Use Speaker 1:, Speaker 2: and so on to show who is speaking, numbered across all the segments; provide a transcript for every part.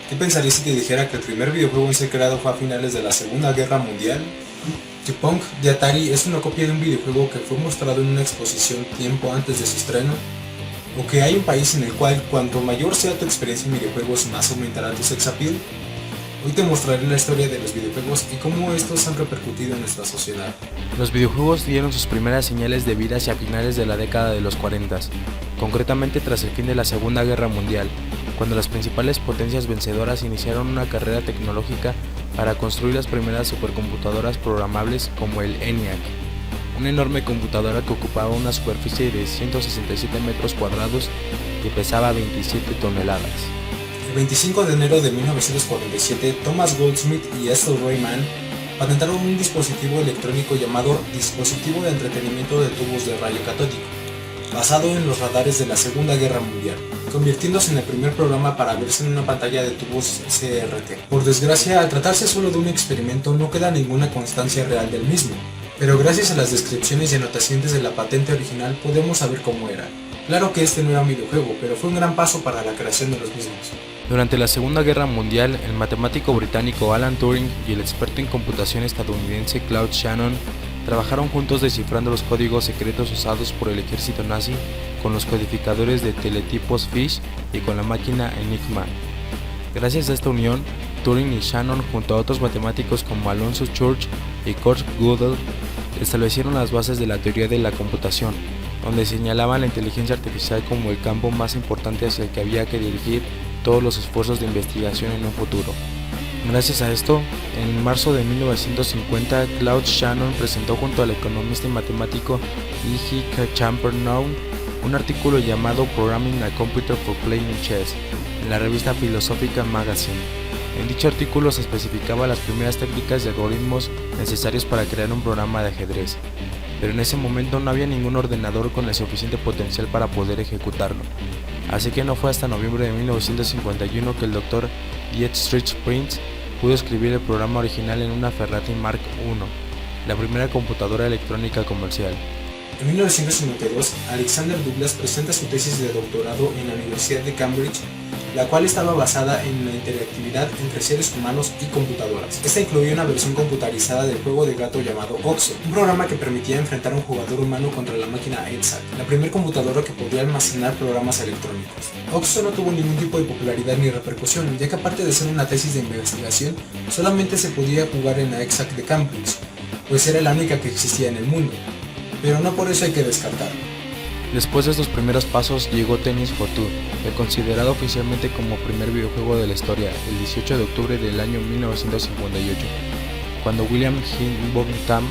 Speaker 1: ¿Qué pensarías si te dijera que el primer videojuego en ser creado fue a finales de la Segunda Guerra Mundial? Que Pong de Atari es una copia de un videojuego que fue mostrado en una exposición tiempo antes de su estreno, o que hay un país en el cual cuanto mayor sea tu experiencia en videojuegos más aumentará tu sex appeal. Hoy te mostraré la historia de los videojuegos y cómo estos han repercutido en nuestra sociedad.
Speaker 2: Los videojuegos dieron sus primeras señales de vida hacia finales de la década de los 40, concretamente tras el fin de la Segunda Guerra Mundial, cuando las principales potencias vencedoras iniciaron una carrera tecnológica para construir las primeras supercomputadoras programables como el ENIAC, una enorme computadora que ocupaba una superficie de 167 metros cuadrados y pesaba 27 toneladas.
Speaker 1: El 25 de enero de 1947, Thomas Goldsmith y Ethel Rayman patentaron un dispositivo electrónico llamado dispositivo de entretenimiento de tubos de rayo catódico, basado en los radares de la Segunda Guerra Mundial, convirtiéndose en el primer programa para verse en una pantalla de tubos CRT. Por desgracia, al tratarse solo de un experimento, no queda ninguna constancia real del mismo, pero gracias a las descripciones y anotaciones de la patente original podemos saber cómo era. Claro que este no era un videojuego, pero fue un gran paso para la creación de los mismos.
Speaker 2: Durante la Segunda Guerra Mundial, el matemático británico Alan Turing y el experto en computación estadounidense Claude Shannon trabajaron juntos descifrando los códigos secretos usados por el ejército nazi con los codificadores de teletipos Fish y con la máquina Enigma. Gracias a esta unión, Turing y Shannon, junto a otros matemáticos como Alonzo Church y Kurt Gödel, establecieron las bases de la teoría de la computación, donde señalaban la inteligencia artificial como el campo más importante hacia el que había que dirigir todos los esfuerzos de investigación en un futuro. Gracias a esto, en marzo de 1950, Claude Shannon presentó junto al economista y matemático E.G. Champernoun un artículo llamado Programming a Computer for Playing Chess en la revista Philosophical Magazine. En dicho artículo se especificaba las primeras técnicas y algoritmos necesarios para crear un programa de ajedrez, pero en ese momento no había ningún ordenador con el suficiente potencial para poder ejecutarlo. Así que no fue hasta noviembre de 1951 que el Dr. Dietrich Prinz pudo escribir el programa original en una Ferrari Mark I, la primera computadora electrónica comercial.
Speaker 1: En 1952, Alexander Douglas presenta su tesis de doctorado en la Universidad de Cambridge, la cual estaba basada en la interactividad entre seres humanos y computadoras. Esta incluía una versión computarizada del juego de gato llamado OXO, un programa que permitía enfrentar a un jugador humano contra la máquina EDSAC, la primera computadora que podía almacenar programas electrónicos. OXO no tuvo ningún tipo de popularidad ni repercusión, ya que aparte de ser una tesis de investigación, solamente se podía jugar en la EDSAC de Cambridge, pues era la única que existía en el mundo, pero no por eso hay que descartarlo.
Speaker 2: Después de estos primeros pasos llegó Tennis for Two, considerado oficialmente como primer videojuego de la historia, el 18 de octubre del año 1958, cuando William Higginbotham,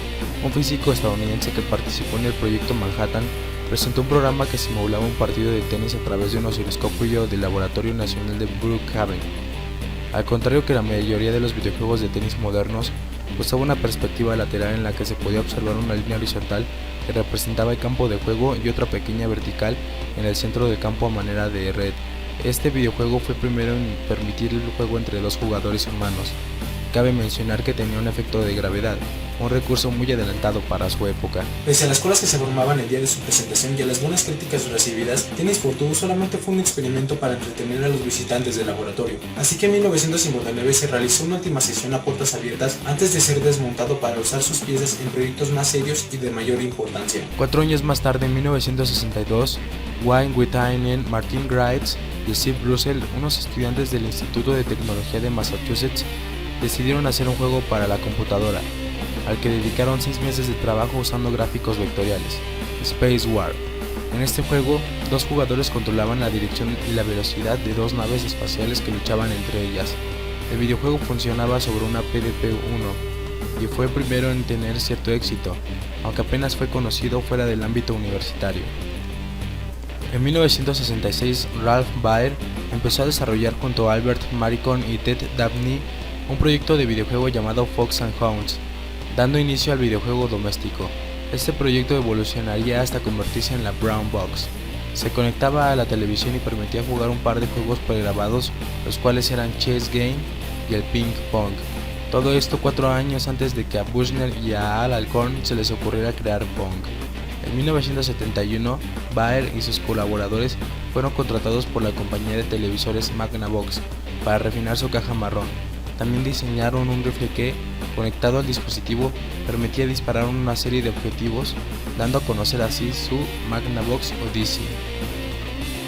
Speaker 2: un físico estadounidense que participó en el proyecto Manhattan, presentó un programa que simulaba un partido de tenis a través de un osciloscopio del Laboratorio Nacional de Brookhaven. Al contrario que la mayoría de los videojuegos de tenis modernos, usaba una perspectiva lateral en la que se podía observar una línea horizontal que representaba el campo de juego y otra pequeña vertical en el centro del campo a manera de red. Este videojuego fue el primero en permitir el juego entre dos jugadores humanos. Cabe mencionar que tenía un efecto de gravedad, un recurso muy adelantado para su época.
Speaker 1: Pese a las colas que se formaban el día de su presentación y a las buenas críticas recibidas, Tennis for Two solamente fue un experimento para entretener a los visitantes del laboratorio. Así que en 1959 se realizó una última sesión a puertas abiertas antes de ser desmontado para usar sus piezas en proyectos más serios y de mayor importancia.
Speaker 2: 4 años más tarde, en 1962, Wayne Whitainen, Martin Grives y Steve Russell, unos estudiantes del Instituto de Tecnología de Massachusetts, decidieron hacer un juego para la computadora, al que dedicaron 6 meses de trabajo usando gráficos vectoriales, Space War. En este juego, dos jugadores controlaban la dirección y la velocidad de dos naves espaciales que luchaban entre ellas. El videojuego funcionaba sobre una PDP-1 y fue el primero en tener cierto éxito, aunque apenas fue conocido fuera del ámbito universitario. En 1966, Ralph Baer empezó a desarrollar junto a Albert Maricon y Ted Dabney un proyecto de videojuego llamado Fox and Hounds, dando inicio al videojuego doméstico. Este proyecto evolucionaría hasta convertirse en la Brown Box. Se conectaba a la televisión y permitía jugar un par de juegos pregrabados, los cuales eran Chess Game y el Ping Pong. Todo esto 4 años antes de que a Bushnell y a Al Alcorn se les ocurriera crear Pong. En 1971, Baer y sus colaboradores fueron contratados por la compañía de televisores Magnavox para refinar su caja marrón. También diseñaron un rifle que, conectado al dispositivo, permitía disparar una serie de objetivos, dando a conocer así su Magnavox Odyssey.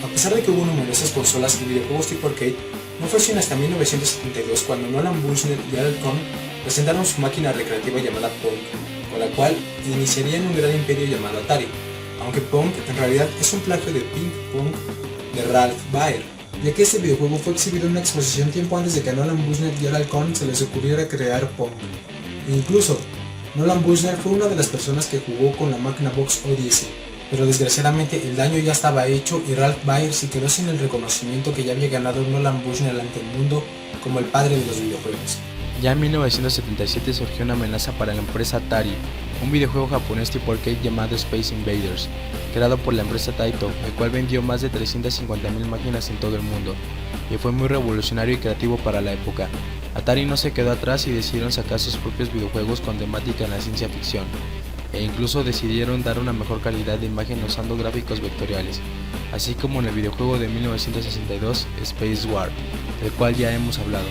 Speaker 1: A pesar de que hubo numerosas consolas y videojuegos tipo arcade, no fue sino hasta 1972 cuando Nolan Bushnell y Al Cohn presentaron su máquina recreativa llamada Pong, con la cual iniciarían un gran imperio llamado Atari, aunque Pong en realidad es un plagio de Ping Pong de Ralph Baer, ya que este videojuego fue exhibido en una exposición tiempo antes de que a Nolan Bushnell y Al Cohn se les ocurriera crear Pong. E incluso, Nolan Bushnell fue una de las personas que jugó con la Magnavox Odyssey, pero desgraciadamente el daño ya estaba hecho y Ralph Baer se quedó sin el reconocimiento que ya había ganado Nolan Bushnell ante el mundo como el padre de los videojuegos.
Speaker 2: Ya en 1977 surgió una amenaza para la empresa Atari, un videojuego japonés tipo arcade llamado Space Invaders, creado por la empresa Taito, el cual vendió más de 350.000 máquinas en todo el mundo, y fue muy revolucionario y creativo para la época. Atari no se quedó atrás y decidieron sacar sus propios videojuegos con temática en la ciencia ficción, e incluso decidieron dar una mejor calidad de imagen usando gráficos vectoriales, así como en el videojuego de 1962 Space War, del cual ya hemos hablado,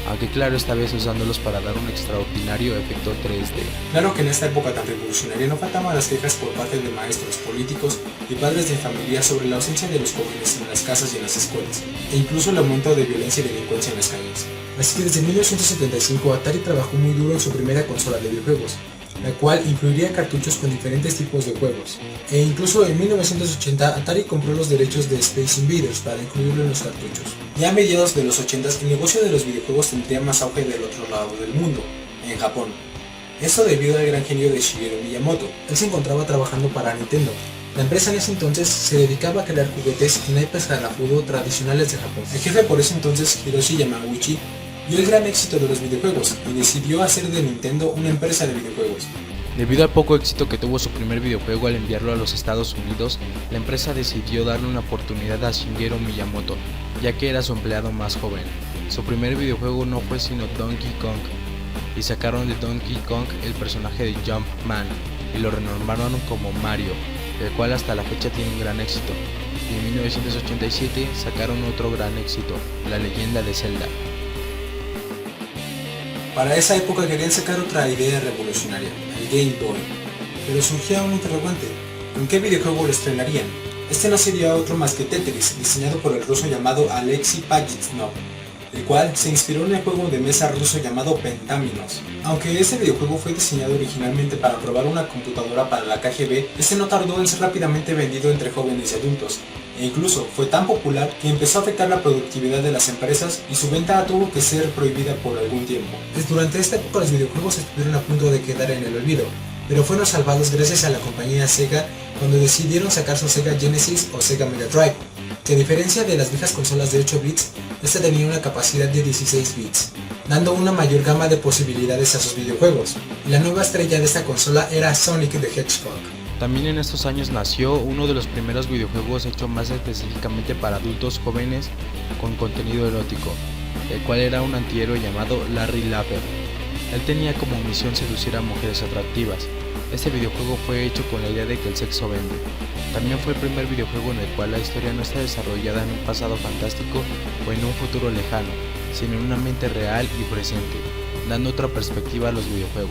Speaker 2: aunque claro, esta vez usándolos para dar un extraordinario efecto 3D.
Speaker 1: Claro que en esta época tan revolucionaria no faltaban las quejas por parte de maestros, políticos y padres de familia sobre la ausencia de los jóvenes en las casas y en las escuelas, e incluso el aumento de violencia y delincuencia en las calles. Así que desde 1975 Atari trabajó muy duro en su primera consola de videojuegos, la cual incluiría cartuchos con diferentes tipos de juegos. E incluso en 1980 Atari compró los derechos de Space Invaders para incluirlo en los cartuchos. Ya a mediados de los 80s el negocio de los videojuegos tendría más auge del otro lado del mundo, en Japón. Esto debido al gran genio de Shigeru Miyamoto. Él se encontraba trabajando para Nintendo. La empresa en ese entonces se dedicaba a crear juguetes y naipes harajudo tradicionales de Japón. El jefe por ese entonces, Hiroshi Yamauchi, vio el gran éxito de los videojuegos y decidió hacer de Nintendo una empresa de videojuegos.
Speaker 2: Debido al poco éxito que tuvo su primer videojuego al enviarlo a los Estados Unidos, la empresa decidió darle una oportunidad a Shigeru Miyamoto, ya que era su empleado más joven. Su primer videojuego no fue sino Donkey Kong, y sacaron de Donkey Kong el personaje de Jumpman, y lo renombraron como Mario, el cual hasta la fecha tiene un gran éxito. Y en 1987 sacaron otro gran éxito, La Leyenda de Zelda.
Speaker 1: Para esa época querían sacar otra idea revolucionaria, el Game Boy, pero surgía un interrogante: ¿en qué videojuego lo estrenarían? Este no sería otro más que Tetris, diseñado por el ruso llamado Alexei Pajitnov, el cual se inspiró en el juego de mesa ruso llamado Pentaminos. Aunque este videojuego fue diseñado originalmente para probar una computadora para la KGB, este no tardó en ser rápidamente vendido entre jóvenes y adultos, e incluso fue tan popular que empezó a afectar la productividad de las empresas y su venta tuvo que ser prohibida por algún tiempo. Durante esta época los videojuegos estuvieron a punto de quedar en el olvido, pero fueron salvados gracias a la compañía Sega cuando decidieron sacar su Sega Genesis o Sega Mega Drive, que a diferencia de las viejas consolas de 8 bits, esta tenía una capacidad de 16 bits, dando una mayor gama de posibilidades a sus videojuegos. La nueva estrella de esta consola era Sonic the Hedgehog.
Speaker 2: También en estos años nació uno de los primeros videojuegos hecho más específicamente para adultos jóvenes con contenido erótico, el cual era un antihéroe llamado Larry Lapper. Él tenía como misión seducir a mujeres atractivas. Este videojuego fue hecho con la idea de que el sexo vende. También fue el primer videojuego en el cual la historia no está desarrollada en un pasado fantástico o en un futuro lejano, sino en una mente real y presente, dando otra perspectiva a los videojuegos.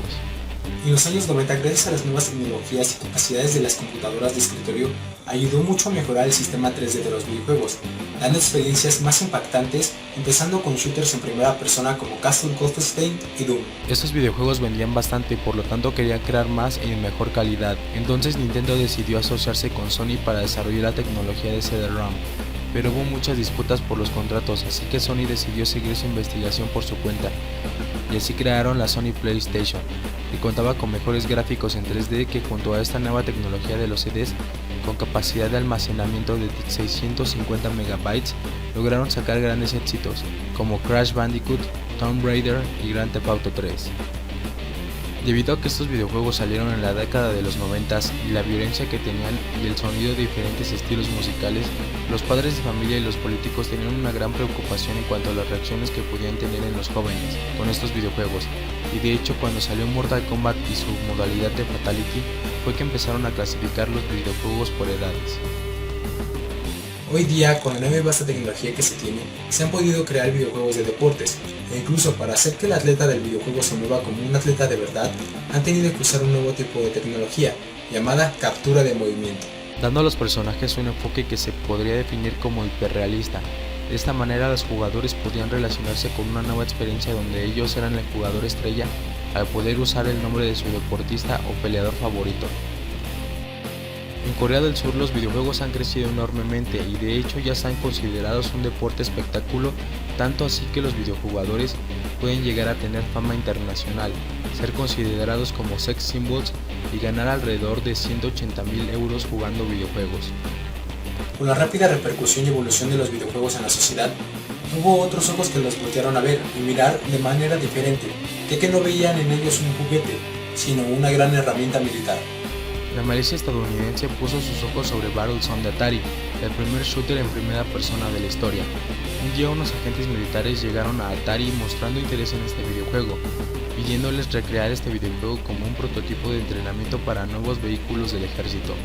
Speaker 1: En los años 90, gracias a las nuevas tecnologías y capacidades de las computadoras de escritorio, ayudó mucho a mejorar el sistema 3D de los videojuegos, dando experiencias más impactantes, empezando con shooters en primera persona como Castle Wolfenstein y Doom.
Speaker 2: Estos videojuegos vendían bastante y por lo tanto querían crear más y en mejor calidad, entonces Nintendo decidió asociarse con Sony para desarrollar la tecnología de CD-ROM, pero hubo muchas disputas por los contratos, así que Sony decidió seguir su investigación por su cuenta, y así crearon la Sony PlayStation, que contaba con mejores gráficos en 3D que junto a esta nueva tecnología de los CDs, con capacidad de almacenamiento de 650 MB, lograron sacar grandes éxitos, como Crash Bandicoot, Tomb Raider y Grand Theft Auto 3. Debido a que estos videojuegos salieron en la década de los 90s y la violencia que tenían y el sonido de diferentes estilos musicales, los padres de familia y los políticos tenían una gran preocupación en cuanto a las reacciones que podían tener en los jóvenes con estos videojuegos, y de hecho cuando salió Mortal Kombat y su modalidad de Fatality fue que empezaron a clasificar los videojuegos por edades.
Speaker 1: Hoy día, con la nueva y vasta tecnología que se tiene, se han podido crear videojuegos de deportes, e incluso para hacer que el atleta del videojuego se mueva como un atleta de verdad, han tenido que usar un nuevo tipo de tecnología, llamada captura de movimiento,
Speaker 2: dando a los personajes un enfoque que se podría definir como hiperrealista. De esta manera los jugadores podían relacionarse con una nueva experiencia donde ellos eran el jugador estrella al poder usar el nombre de su deportista o peleador favorito. En Corea del Sur los videojuegos han crecido enormemente y de hecho ya están considerados un deporte espectáculo, tanto así que los videojugadores pueden llegar a tener fama internacional, ser considerados como sex symbols y ganar alrededor de 180.000 euros jugando videojuegos.
Speaker 1: Con la rápida repercusión y evolución de los videojuegos en la sociedad, hubo otros ojos que los voltearon a ver y mirar de manera diferente, ya que no veían en ellos un juguete, sino una gran herramienta militar.
Speaker 2: La milicia estadounidense puso sus ojos sobre Battlezone de Atari, el primer shooter en primera persona de la historia. Un día unos agentes militares llegaron a Atari mostrando interés en este videojuego, pidiéndoles recrear este videojuego como un prototipo de entrenamiento para nuevos vehículos del ejército.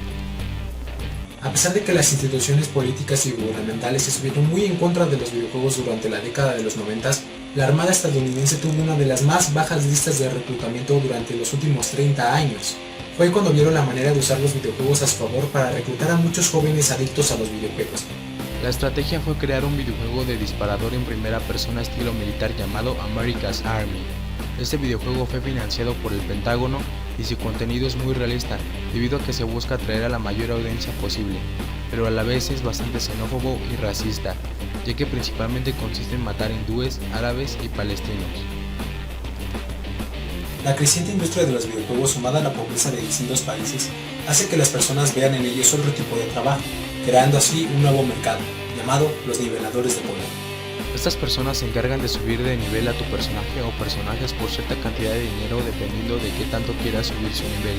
Speaker 1: A pesar de que las instituciones políticas y gubernamentales estuvieron muy en contra de los videojuegos durante la década de los 90, la Armada estadounidense tuvo una de las más bajas listas de reclutamiento durante los últimos 30 años. Fue cuando vieron la manera de usar los videojuegos a su favor para reclutar a muchos jóvenes adictos a los videojuegos.
Speaker 2: La estrategia fue crear un videojuego de disparador en primera persona estilo militar llamado America's Army. Este videojuego fue financiado por el Pentágono y su contenido es muy realista debido a que se busca atraer a la mayor audiencia posible, pero a la vez es bastante xenófobo y racista, ya que principalmente consiste en matar hindúes, árabes y palestinos.
Speaker 1: La creciente industria de los videojuegos sumada a la pobreza de distintos países hace que las personas vean en ellos otro tipo de trabajo, creando así un nuevo mercado, llamado los niveladores de poder.
Speaker 2: Estas personas se encargan de subir de nivel a tu personaje o personajes por cierta cantidad de dinero dependiendo de qué tanto quieras subir su nivel.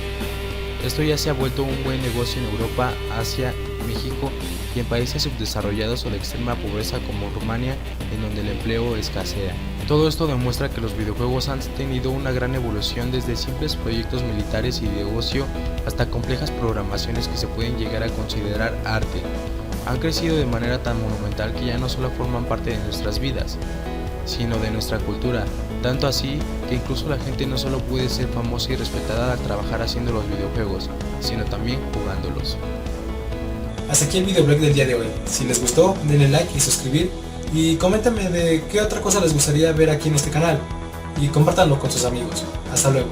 Speaker 2: Esto ya se ha vuelto un buen negocio en Europa, Asia, México y en países subdesarrollados o de extrema pobreza como Rumania, en donde el empleo escasea. Todo esto demuestra que los videojuegos han tenido una gran evolución desde simples proyectos militares y de ocio hasta complejas programaciones que se pueden llegar a considerar arte. Han crecido de manera tan monumental que ya no solo forman parte de nuestras vidas, sino de nuestra cultura, tanto así que incluso la gente no solo puede ser famosa y respetada al trabajar haciendo los videojuegos, sino también jugándolos.
Speaker 1: Hasta aquí el videoblog del día de hoy. Si les gustó, denle like y suscribir, y coméntame de qué otra cosa les gustaría ver aquí en este canal, y compártanlo con sus amigos. Hasta luego.